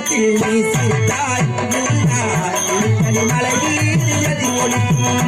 கூட்டத்தில் நீ சிரித்தாய் மலை வீதியதி ஒளிக்கும்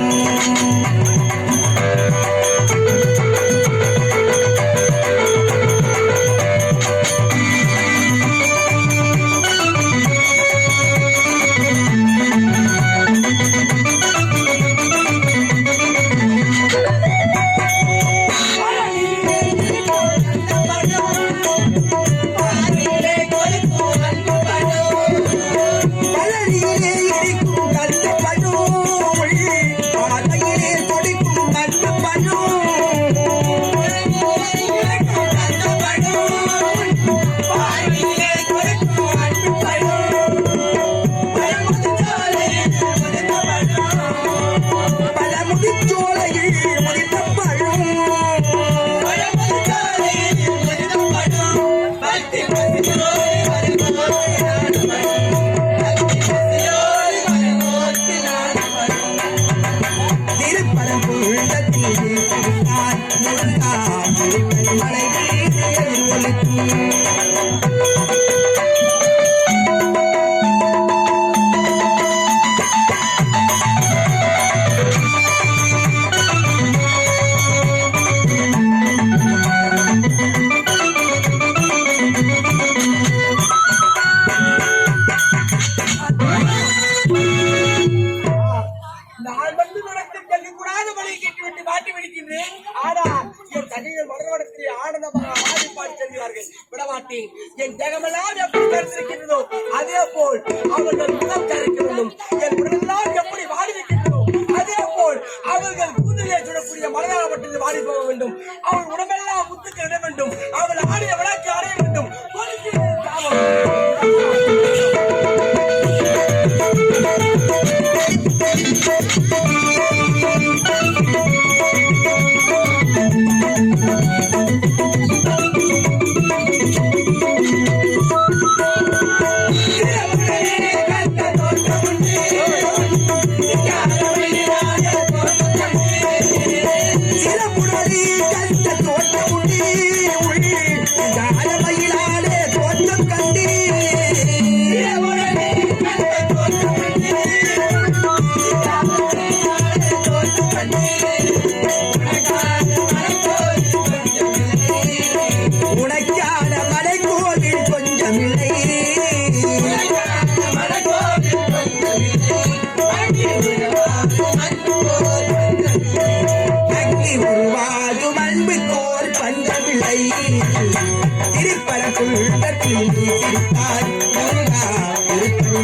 என் தேகமெல்லாம் எப்படி தரிசிக்கின்றதோ அதே போல் அவர்கள் முகம் தரிக்க வேண்டும். என் உடலெல்லாம் எப்படி வாடிருக்கின்றதோ அதே போல் அவர்கள் கூந்தலே சுடக்கூடிய மலராகப்பட்டது வாடி போக வேண்டும். அவள் உடம்பெல்லாம் முத்துக்கு இட வேண்டும். அவள் ஆடிய விளக்கு அடைய வேண்டும்.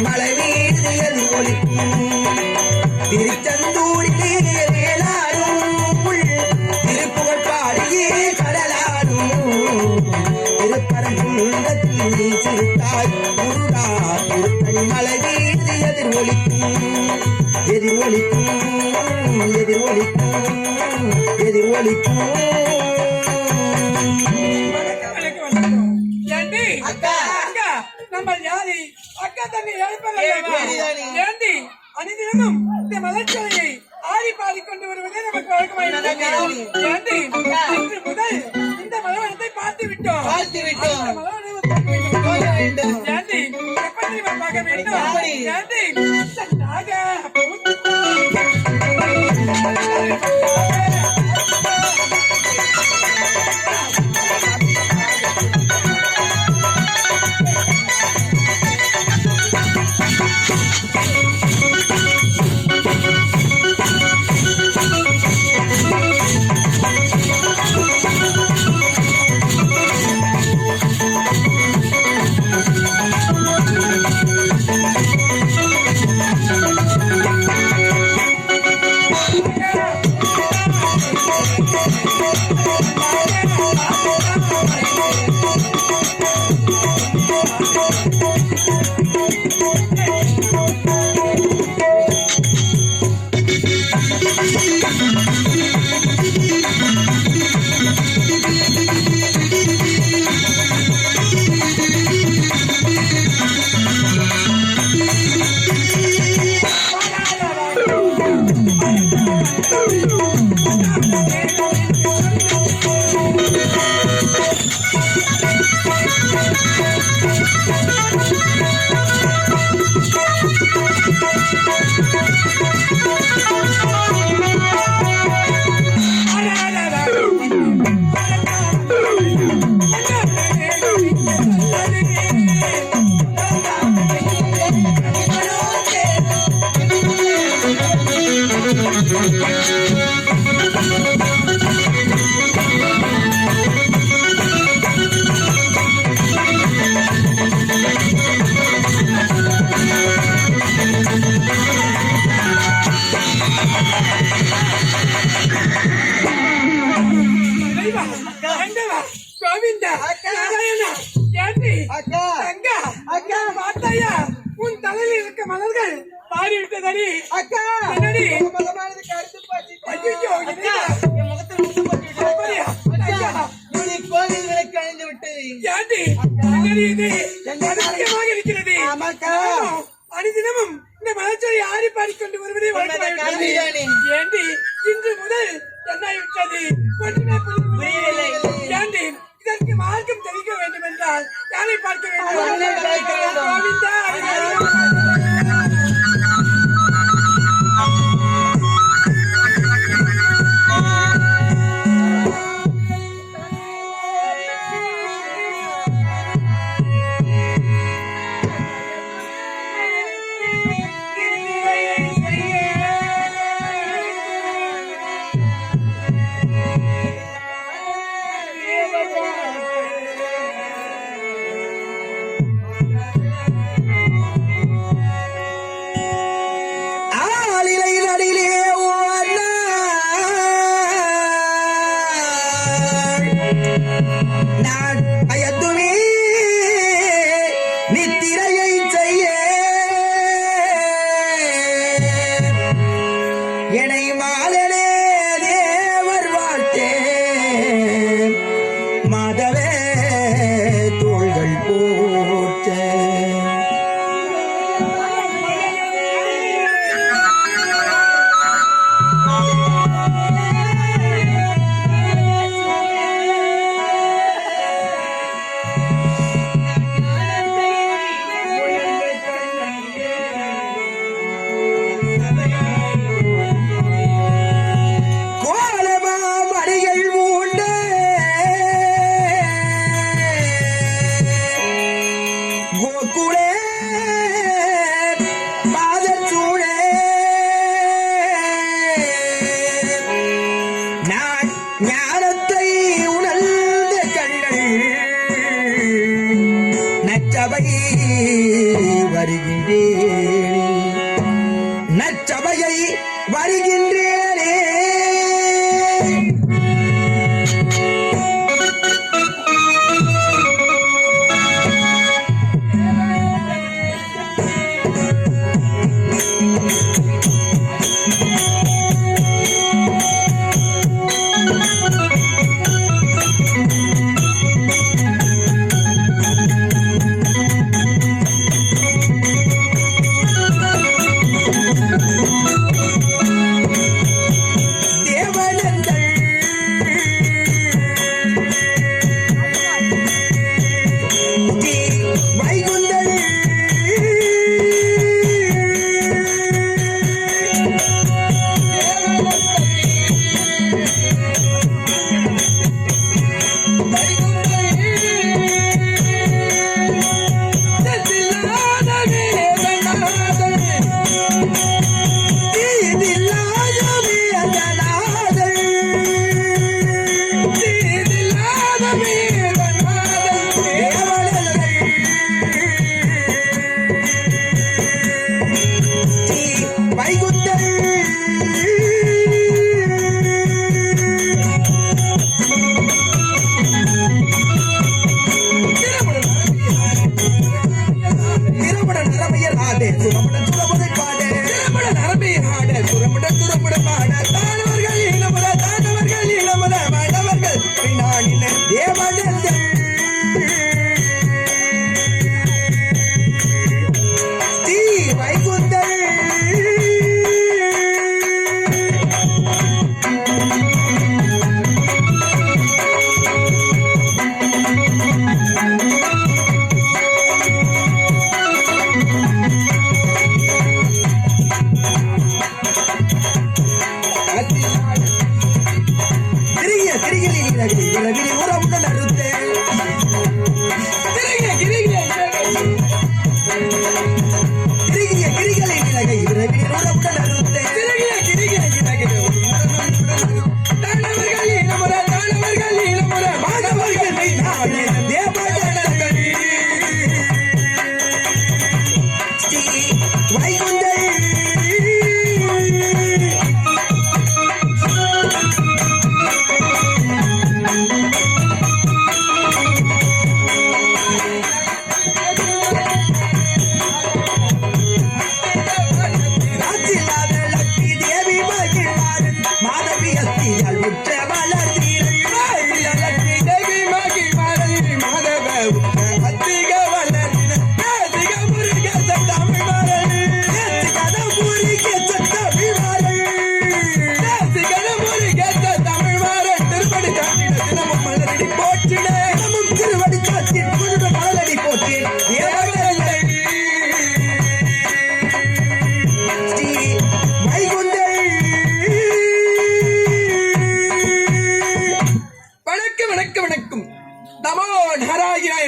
மலை வீதியது ஒளிக்கும் திருச்செந்தூரிலே வேளாடும் திருப்புகழ் பாடியே கடலாடும் திருப்பரங்குன்றத்தில் சிறுத்தாய் முருகா திருத்தணி மலை வீதி எதிர்ஒலிக்கும் எதிர்ஒலிக்கும் எதிர்ஒலிக்கும் எதிர்ஒலிக்கும். நம்ம யாரி அக்கா தண்ணி எழுப்பி அனைத்திலும் இந்த மலர்ச்சியை ஆடி பாடிக்கொண்டு வருவதே நமக்கு வழக்கமாயிருந்து முதல் இந்த மலவனத்தை பார்த்து விட்டோம். எப்படி பார்க்க வேண்டும்? அக்கா அக்கா அக்கா பார்த்தாயா உன் தலையில் இருக்க மலர்கள் மாறிவிட்டதடி அக்கா என்னடி மதமானது கருத்து பாட்டி ஐயோ அக்கா என் முகத்தில் முத்து பட்டு அப்படியா? அக்கா நீ கோவில் விளக்கு அணிந்து விட்டது ஏண்டி என்னடி இது அதிசயமாக இருக்கிறது ஆமாக்கா அனுதினமும் இந்த மலச்சொலி ஆறி பாடிக்கொண்டு வருவதே வழக்கமாகிவிட்டது. ஏண்டி இன்று முதல் என்னாகிவிட்டது ஒன்றுமே புரியவில்லை. ஏண்டி இதற்கு மார்க்கம் தெரிவிக்க வேண்டும் என்றால் யாரை பார்க்க வேண்டும்? கோவிந்தா, நச்சபையை வருகின்றேனே.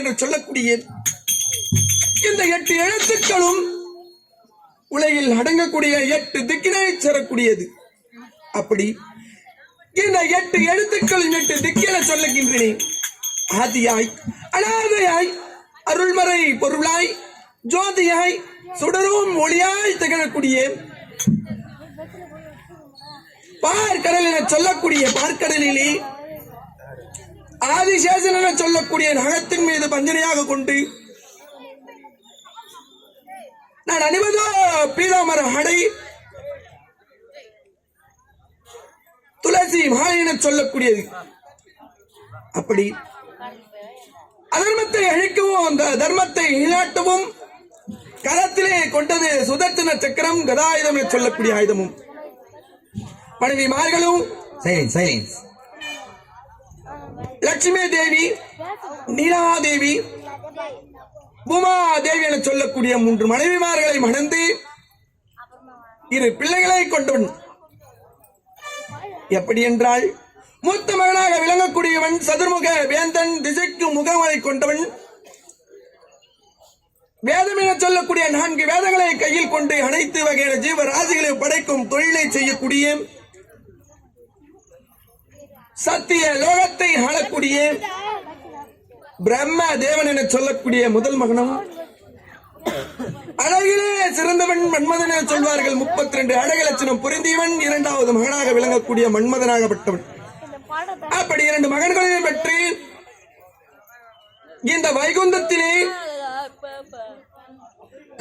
என்று சொல்லக்கூடிய இந்த 8 எழுத்துக்களும் உலகில் அடங்கக்கூடிய 8 திக்கினை சேரக்கூடியது. அப்படி இந்த 8 எழுத்துக்களின் 8 திக்கில சொல்லுகின்றேன். ஆதியாய், அனாதையாய், அருள்மறை பொருளாய், ஜோதியாய், சுடரும் ஒளியாய் திகழக்கூடிய பார்க்கடல் என சொல்லக்கூடிய பார்க்கடலிலே ஆதிசேஷன் என சொல்லக்கூடிய நகத்தின் மீது பஞ்சனையாக கொண்டு நான் அணிவதோ பீதாமர ஆடை, துளசி மாலை என சொல்லக்கூடியது. அப்படி அதர்மத்தை அழிக்கவும் அந்த தர்மத்தை நிலைநாட்டவும் கரத்திலே கொண்டது சுதர்சன சக்கரம், கதாயுதம் என சொல்லக்கூடிய ஆயுதமும். மனைவிமார்களும் லட்சுமி தேவி, நீலாதேவி, பூமாதேவி என சொல்லக்கூடிய 3 மனைவிமார்களை மணந்து 2 பிள்ளைகளை கொண்டவன். எப்படி என்றால் மூத்த மகனாக விளங்கக்கூடியவன் சதுர்முக வேந்தன், திசைக்கு முகங்களை கொண்டவன். வேதம் என சொல்லக்கூடிய 4 வேதங்களை கையில் கொண்டு அனைத்து வகையான ஜீவராசிகளை படைக்கும் தொழிலை செய்யக்கூடிய சத்திய லோகத்தை ஆளக்கூடிய பிரம்ம தேவன் என சொல்லக்கூடிய முதல் மகனும், அழகிலே சிறந்தவன் மன்மதன் என சொல்வார்கள். 32 அழகு லட்சணம் பொருந்தியவன் 2வது மகனாக விளங்கக்கூடிய மன்மதனாகப்பட்டவன். அப்படி 2 மகன்களையும் பெற்று இந்த வைகுந்தத்திலே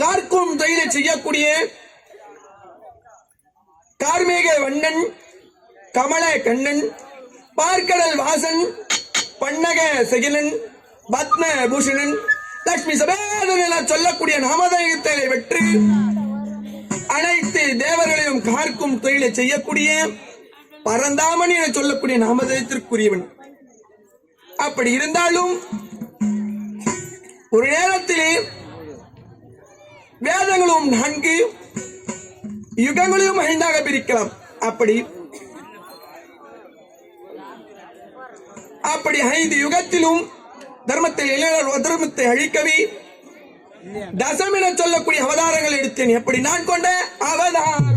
கார்க்கும் தொழிலை செய்யக்கூடிய கார்மேக வண்ணன், கமல கண்ணன், பார்க்கடல் வாசன், பன்னக செகிலன், பத்ம பூஷணன், லட்சுமி சபேதன் என சொல்லக்கூடிய நாமதேயத்தை வெற்றி அனைத்து தேவர்களையும் கார்க்கும் தொழிலை செய்யக்கூடிய பரந்தாமன் என சொல்லக்கூடிய நாமதேயத்திற்குரியவன். அப்படி இருந்தாலும் ஒரு நேரத்திலே வேதங்களும் 4 யுகங்களையும் 5ஆக பிரிக்கலாம். அப்படி 5 யுகத்திலும் தர்மத்தை அதர்மத்தை அழிக்கவே தசம் என சொல்லக்கூடிய அவதாரங்கள் எடுத்தேன். எப்படி நான் கொண்ட அவதாரம்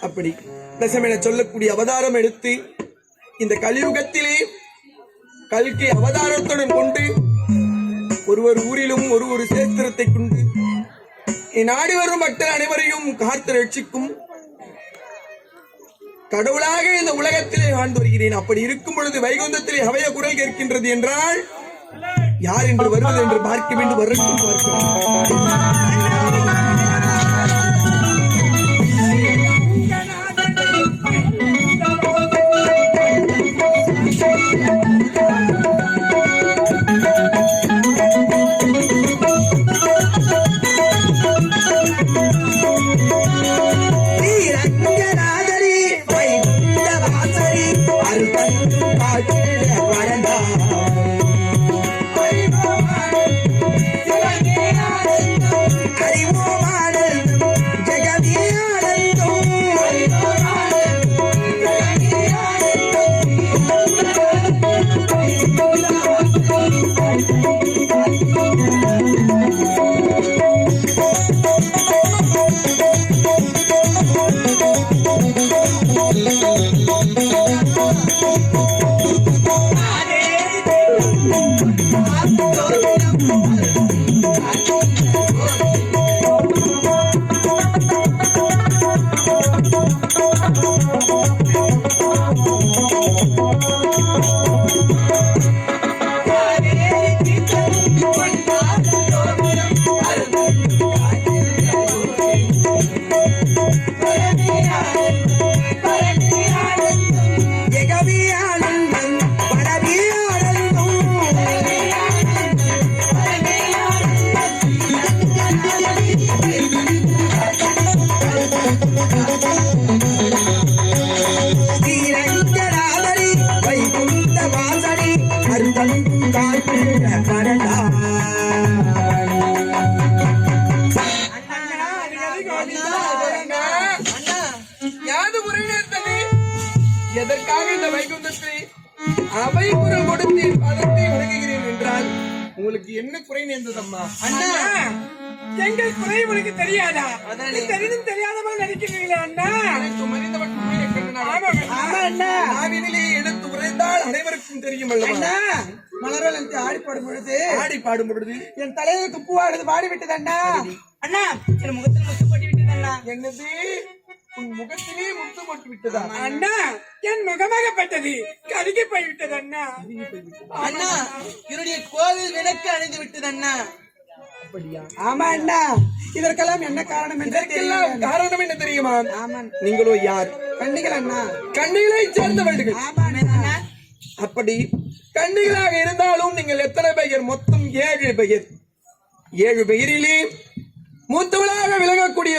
அப்படி தசம் என சொல்லக்கூடிய அவதாரம் எடுத்து இந்த கலியுகத்திலே கல்கி அவதாரத்துடன் கொண்டு ஒரு ஊரிலும் ஒரு சேத்திரத்தை கொண்டு நாடி வரும் பக்தர் அனைவரையும் காத்து ரட்சிக்கும் கடவுளாக இந்த உலகத்திலே வாழ்ந்து வருகிறேன். அப்படி இருக்கும் பொழுது வைகுந்தத்திலே அவைய குரல் கேட்கின்றது என்றால் யார் என்று வருவது என்று பார்க்க வேண்டும். வரட்டும் பார்க்க முறை நேர்ந்தது. எதற்காக இந்த வைகுந்தத்தில் அவை குரல் கொடுத்து என் பாதத்தை வணங்குகிறேன் என்றால் உங்களுக்கு என்ன குறை நேர்ந்ததம்மா? அண்ணா எங்கள் குறை உங்களுக்கு தெரியாதா? அதானே. தெரிந்தும் தெரியாதமா நடிக்கிறீங்களா அண்ணா? எனக்கு மனிதவன் உண்மையை கண்டனார். ஆமா அண்ணா. நாவினிலே எடுத்து உரைந்தால் அனைவருக்கும் தெரியும் அல்லவா? அண்ணா மலரோல் எனக்கு ஆடி பாடும் பொழுது ஆடி பாடும் பொழுது என் தலையில் துப்பு வாடுது பாடி விட்டது அண்ணா. அண்ணா என் முகத்தில் முத்து போட்டு விட்டது அண்ணா. என்னது உன் முகத்திலே முத்து போட்டு விட்டதா? அண்ணா என் முகமாகப்பட்டது கருகி போய்விட்டது அண்ணா. அண்ணா என்னுடைய கோவில் விளக்கு அணைந்து விட்டது அண்ணா. அப்படியா? ஆமா அண்ணா. இதற்கெல்லாம் என்ன காரணம் என்று இதற்கெல்லாம் காரணம் என்ன தெரியுமா? ஆமா நீங்களோ யார்? கண்ணிகள் அண்ணா. கண்ணிகளை சேர்ந்தவர்கள். ஆமா அண்ணா. அப்படி கண்ணிகளாக இருந்தாலும் நீங்கள் எத்தனை பெயர்? மொத்தம் 7 பெயர். 7 பெயரிலே மூத்தவளாக விளங்கக்கூடிய